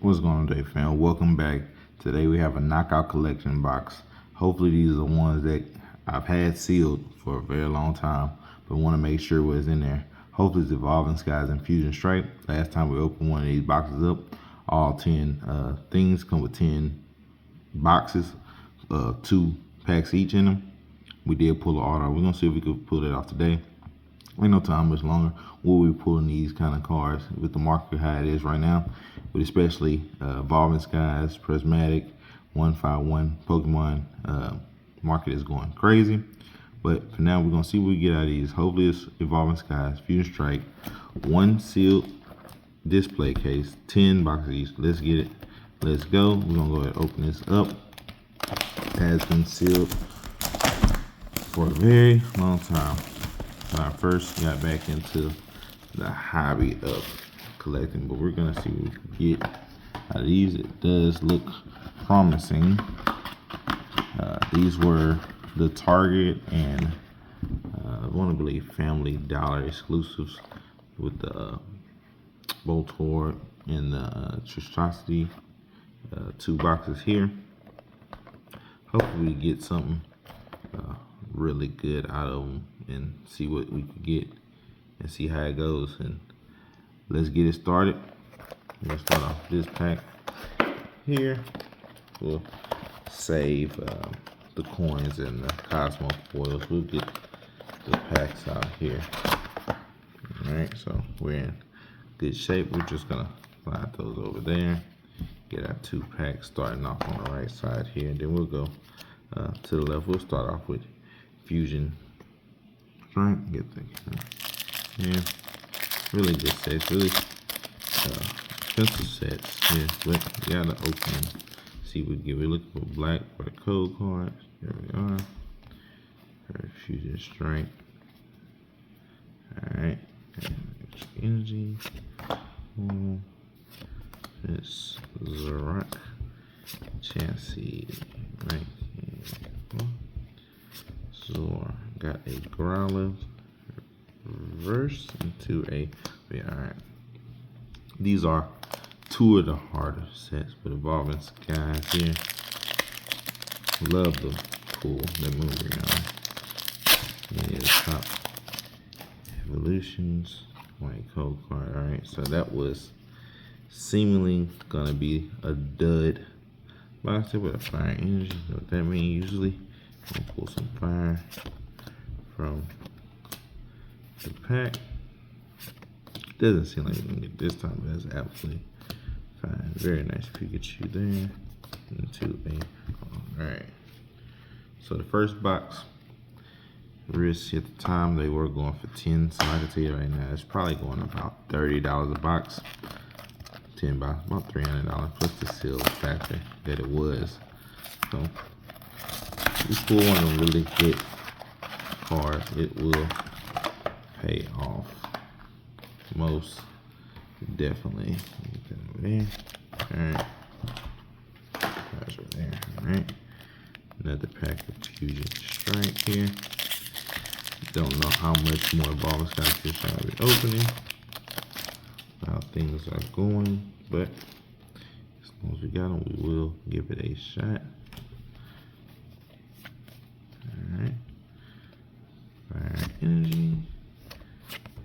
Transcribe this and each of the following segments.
What's going on today, fam? Welcome back. Today we have a knockout collection box. Hopefully these are the ones that I've had sealed for a very long time, but want to make sure what's in there. Hopefully it's Evolving Skies and Fusion Stripe. Last time we opened one of these boxes up, all 10 things come with 10 boxes, 2 packs each in them. We did pull the order. We're gonna see if we could pull that off today. Ain't no time much longer. We'll be pulling these kind of cards with the market how it is right now, but especially Evolving Skies, Prismatic, 151 Pokemon. Market is going crazy, but for now we're gonna see what we get out of these. Hopefully it's Evolving Skies, Fusion Strike, 1 sealed display case, 10 boxes each. Let's get it. Let's go. We're gonna go ahead and open this up. It has been sealed for a very long time. When I first got back into the hobby of collecting, but we're gonna see what we can get out of these. It does look promising. These were the Target and I want to believe Family Dollar exclusives with the Voltorb and the Tristrosity. 2 boxes here. Hopefully we get something really good out of them and see what we can get and see how it goes. And let's get it started. We'll start off this pack here. We'll save the coins and the Cosmo foils. We'll get the packs out here. Alright, so we're in good shape. We're just gonna slide those over there. Get our 2 packs starting off on the right side here, and then we'll go to the left. We'll start off with Fusion Strike. Get the really good sets, really expensive sets here, but we gotta open them. See what we get. We're looking for black for the code cards. There we are. Fusion Strike. Alright. Energy. This Zorak. Chassis. Right here. Zor. Got a Growler. Reverse into a. Alright. These are 2 of the harder sets, but Evolving Skies here. Love the pull, the move around. Yeah, the top evolutions, white code card. Alright, so that was seemingly gonna be a dud. But I said with a fire energy, you know what that means usually? I'm gonna pull some fire from the pack. Doesn't seem like we're gonna get this time, but that's absolutely fine. Very nice Pikachu there. Into a. Alright. So the first box, risk at the time they were going for 10, so I can tell you right now it's probably going about $30 a box. 10 box, about $300 plus the seal factor that it was. So this pull one of them really good cards. It will pay off. Most definitely. Get that over there. Alright. That's right there. Alright. Another pack of Fusion Strike here. Don't know how much more Evolving Skies fish I'll be opening. How things are going, but as long as we got them, we will give it a shot. Alright. Fire Energy.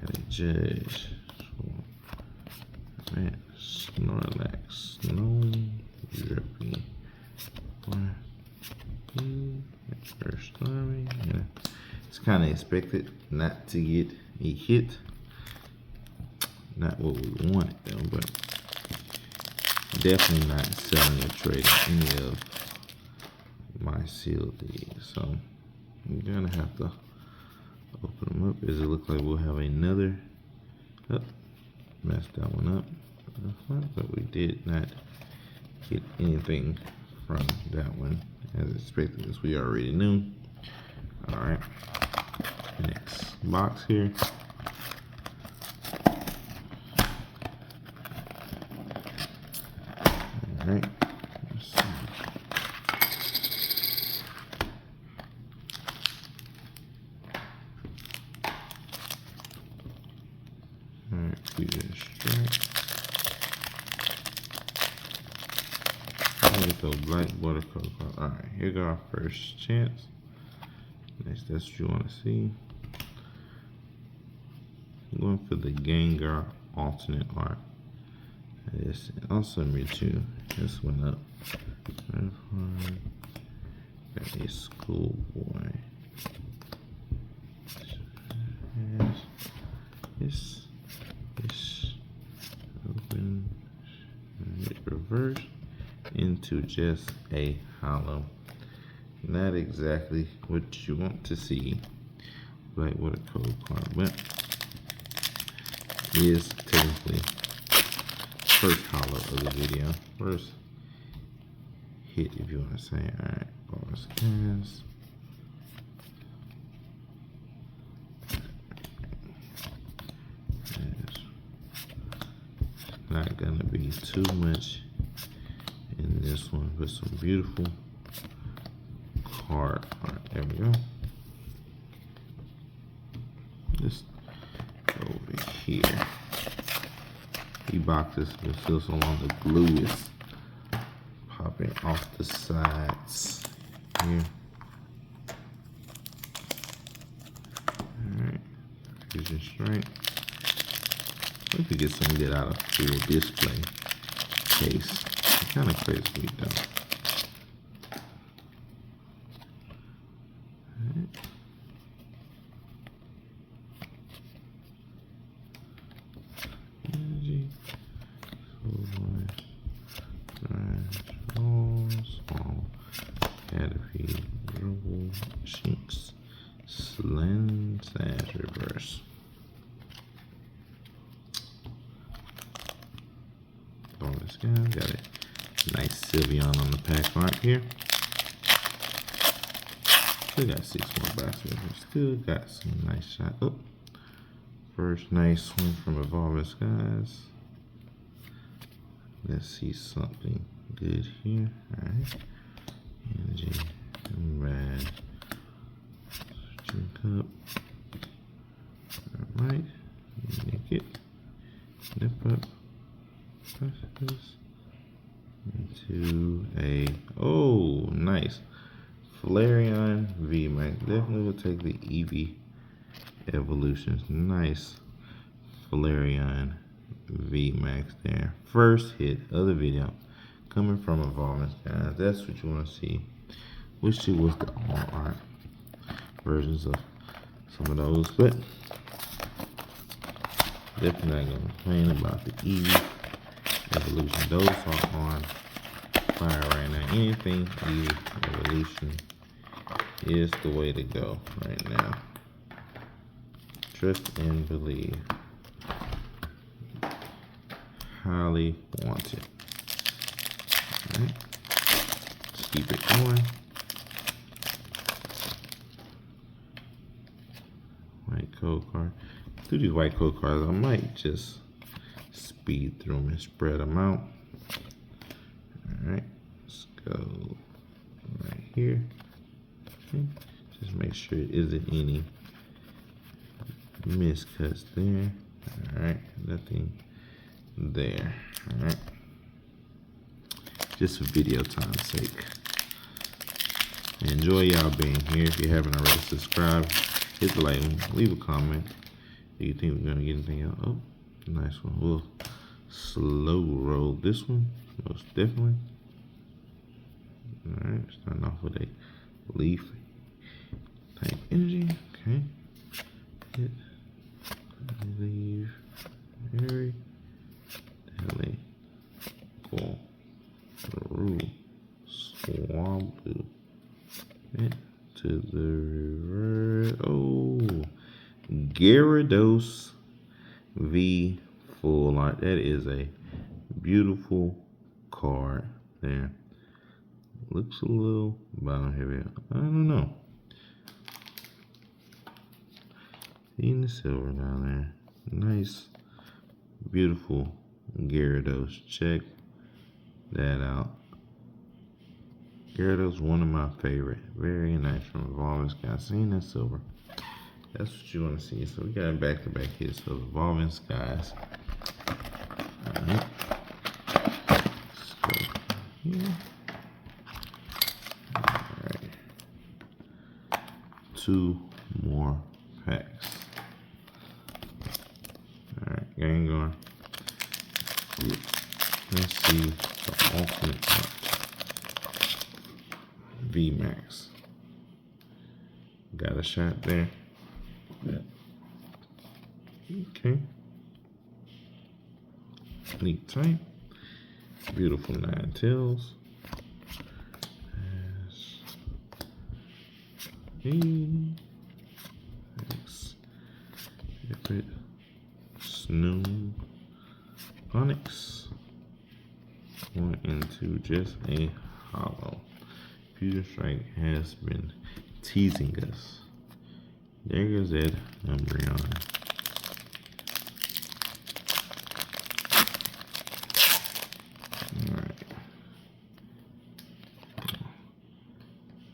Got a Judge. Alright. Snorlax. Gnome. Drippy. First Army. Yeah. It's kind of expected not to get a hit. Not what we wanted though, but definitely not selling or trading any of my sealed these. So we're gonna have to open them up. Does it look like we'll have another? Oh, messed that one up. But we did not get anything from that one as expected, as we already knew. All right, next box here. All right, let's see. All right, Fusion Strike. Look at those black buttercup cards. Alright, here go our first chance. Next, that's what you want to see. I'm going for the Gengar alternate art. This also Mewtwo. This one up. Got a schoolboy. This open, reverse into just a hollow. Not exactly what you want to see. Like what a code card, but is technically first hollow of the video. First hit, if you want to say. Alright, bars cast. Not gonna be too much in this one, but some beautiful card art. There we go. Just over here. These boxes are still so long, the glue is popping off the sides here. Alright, Fusion Strength. We could get some good out of full display case. It's kind of crazy we don't. Alright. Energy. Small. Caterpie. Roll. Shinx. Slim. Slash reverse. Bonus guy. Got a nice Sylveon on the pack art here. Still got 6 more boxes. Still got some nice shots. Oh, first nice one from Evolving Skies. Let's see something good here. Alright. Energy. Red. Drink up. Alright. Make it. Nip up. Press this into a, oh, nice Flareon VMAX. Definitely will take the Eevee evolutions. Nice Flareon VMAX there. First hit of the video coming from Evolving Skies. That's what you want to see. Wish it was the all art versions of some of those, but definitely not gonna complain about the Eevee evolution. Those are on fire right now. Anything Eevee evolution is the way to go right now. Trust and believe. Highly wanted. Alright. Let's keep it going. White code card. Through these white code cards, I might just speed through them and spread them out. Alright. Let's go right here. Okay. Just make sure it isn't any miscuts there. Alright. Nothing there. Alright. Just for video time's sake. Enjoy y'all being here. If you haven't already, subscribe, hit the like, leave a comment. Do you think we're gonna get anything else? Oh, nice one. We'll slow roll this one, most definitely. Alright, starting off with a leaf type energy. Okay. Hit. Leave. Very. Heli. Cool. Rule. Swampu. Hit to the reverse. Oh. Gyarados V full art. That is a beautiful card there. Looks a little bottom heavy. I don't know. Seeing the silver down there. Nice, beautiful Gyarados. Check that out. Gyarados, one of my favorite. Very nice from Evolving Skies. Seeing that silver. That's what you want to see. So we got back-to-back hits of Evolving Skies. Alright. Let's go here. 2 more packs. Alright, gang going. Let's see the ultimate VMAX. Got a shot there. Yeah. Okay. Neat type. Beautiful 9 tails. Favorite Snow Onyx. Going into just a hollow. Future Strike has been teasing us. There goes that Umbreon. Alright.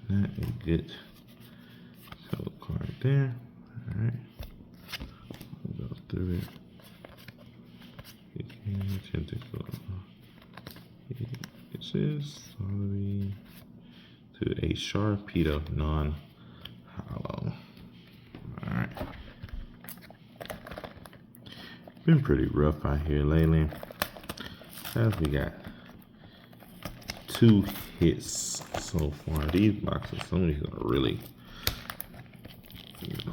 Not a good color card there. Alright. We'll go through it. Tentacle. It says sorry to a Sharpedo non-hollow. Alright. Been pretty rough out here lately. As we got 2 hits so far. These boxes, somebody's gonna really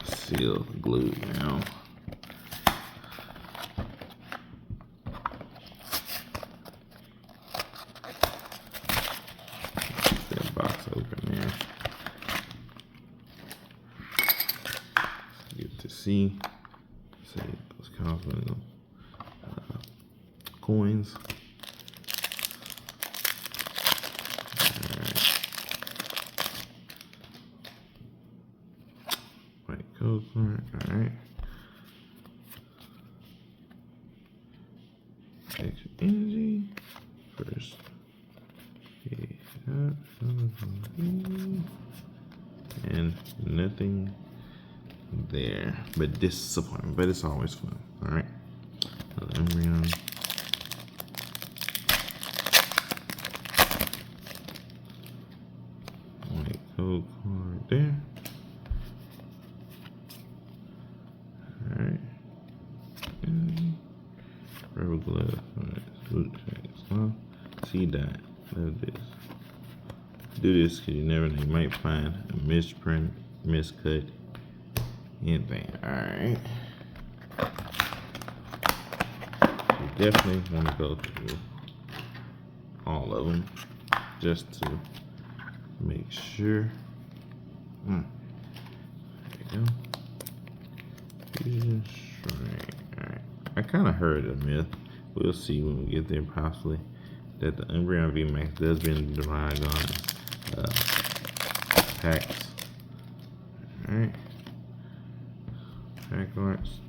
seal the glue now. That box open there. Get to see those cosmetic coins. White code card, alright. Extra energy. First. And nothing there. But disappointment. But it's always fun. Alright. Another Umbreon. White code card there. Alright. Rubber glove. Alright. Huh? See that. Love this. Do this because you never know. You might find a misprint, miscut, anything. Alright. You definitely want to go through all of them just to make sure. There you go. Fusion Strike. Alright. I kind of heard a myth. We'll see when we get there, possibly, that the Umbreon VMAX does been derived on packs. Alright. Pack arts.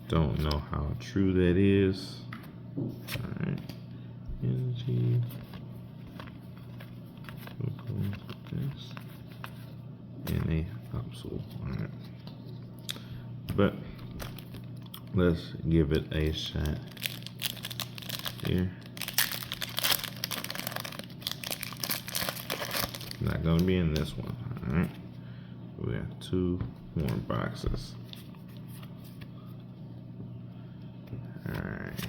Don't know how true that is. Alright. Energy. This. And a capsule. Alright. But let's give it a shot here. Not gonna be in this one. Alright. We have 2 more boxes. Alright.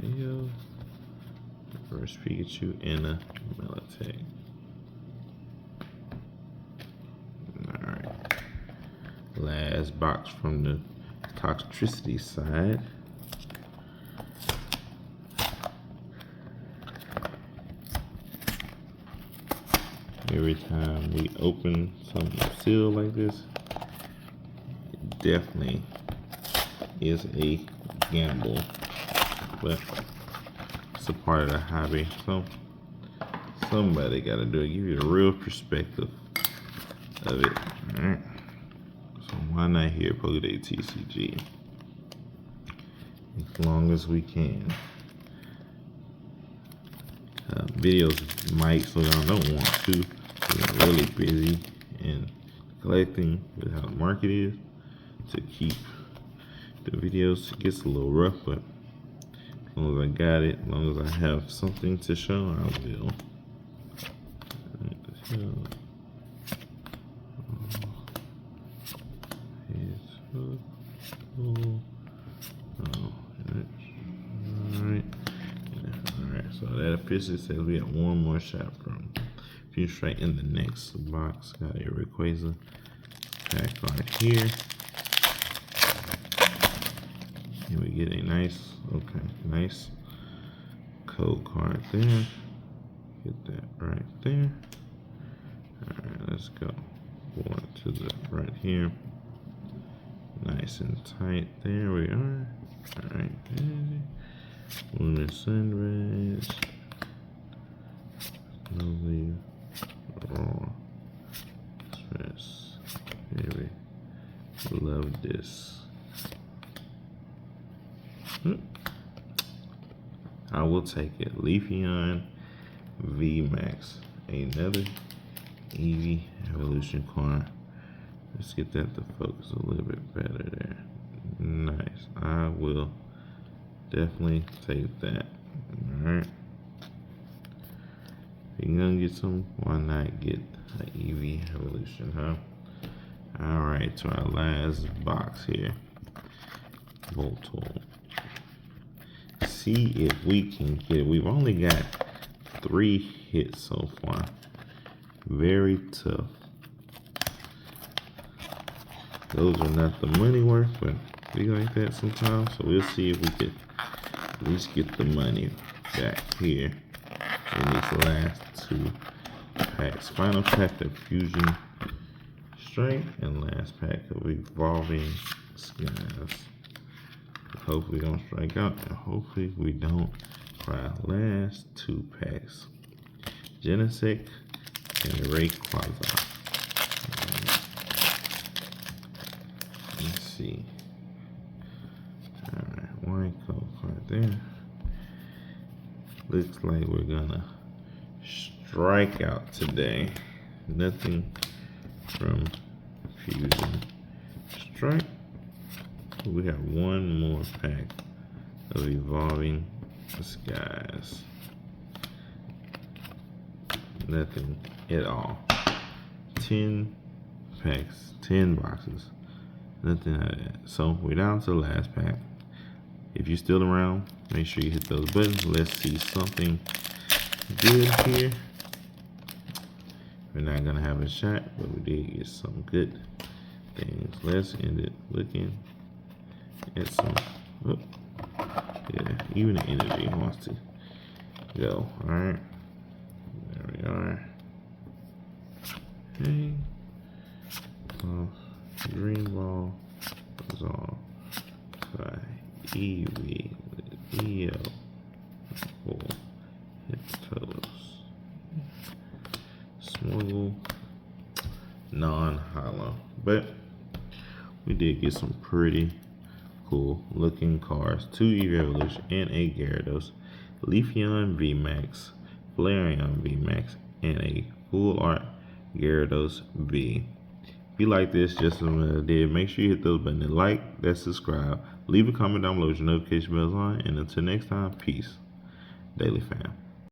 Video. First Pikachu and a Melitech. Alright. Last box from the toxicity side. Every time we open something sealed like this, it definitely is a gamble, but it's a part of the hobby. So somebody got to do it. Give you the real perspective of it. All right. So why not here, Pokédex TCG? As long as we can. Videos might slow down. Don't want to. We're really busy in collecting with how the market is to keep the videos. It gets a little rough, but as long as I got it, as long as I have something to show, I will. Alright, so that officially says we have one more shot from Fuse Strike in the next box. Got a Rayquaza pack right here. And we get a nice code card there. Get that right there. Alright, let's go. Going to the front here. Nice and tight. There we are. Alright. Lunar Sunrise. Lovely. Raw. Stress. Baby. Love this. I will take it. Leafeon VMAX. Another Eevee Evolution card. Let's get that to focus a little bit better there. Nice. I will definitely take that. Alright. If you're gonna get some, why not get an Eevee Evolution, huh? Alright, to our last box here. Voltorb. See if we can get it. We've only got 3 hits so far. Very tough. Those are not the money worth, but we like that sometimes. So we'll see if we could at least get the money back here in these last 2 packs. Final pack of Fusion Strike and last pack of Evolving Skies. Hopefully we don't strike out, and hopefully we don't cry. Last 2 packs. Genesect and Rayquaza. Let's see. Alright, one code card there. Looks like we're gonna strike out today. Nothing from Fusion Strike. We have one more pack of Evolving Skies. Nothing at all. 10 packs, 10 boxes. Nothing out of that. So we're down to the last pack. If you're still around, make sure you hit those buttons. Let's see something good here. We're not gonna have a shot, but we did get some good things. Let's end it looking at some. Oh, yeah, even the energy wants to go. All right, there we are. Okay, green ball is all by Eevee with EO for Hypnotos. Smuggle non-hollow, but we did get some pretty cool looking cards. 2 Eevee Evolution and a Gyarados, Leafeon VMAX, Flareon VMAX, and a full art Gyarados V. If you like this just as I did, make sure you hit those buttons, like, that, subscribe, leave a comment down below with your notification bells on, and until next time, peace. Daily Fam.